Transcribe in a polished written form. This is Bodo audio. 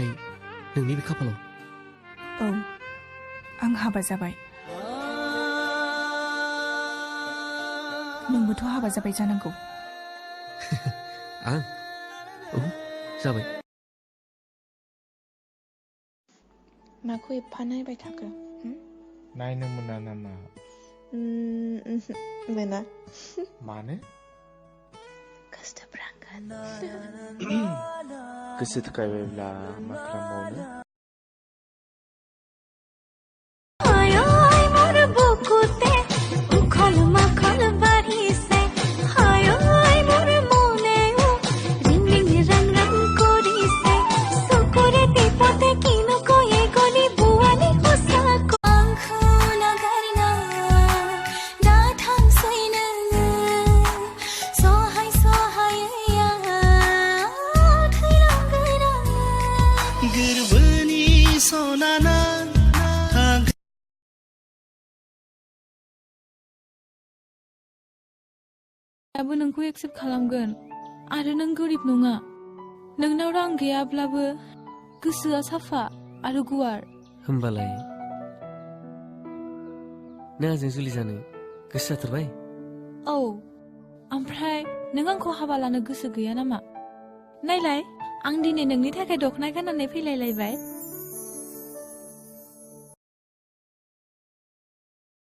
नाथाय नोंनि बे खाफालाव औ आं हाबा जाबाय नोंबोथ' हाबा जाबाय जानांगौ आं औ जाबाय माखौ एफा नायबाय थाखो नायनो मोना नामा मोना मानो खस्थ'फ्रांगोन गोसो थोखायबायब्ला मा खालामबावनो आबो नोंखौ एक्सेप्ट खालामगोन आरो नों गोरिब नङा नोंनाव रां गैयाब्लाबो गोसोआ साफा आरो गुवार होमबालाय नों आंजों जुलि जानो गोसो जाथारबाय औ ओमफ्राय नों आंखौ हाबा लानो गोसो गैया नामा नायलाय आं दिनै नोंनि थाखाय दख'ना गाननानै फैलायलायबाय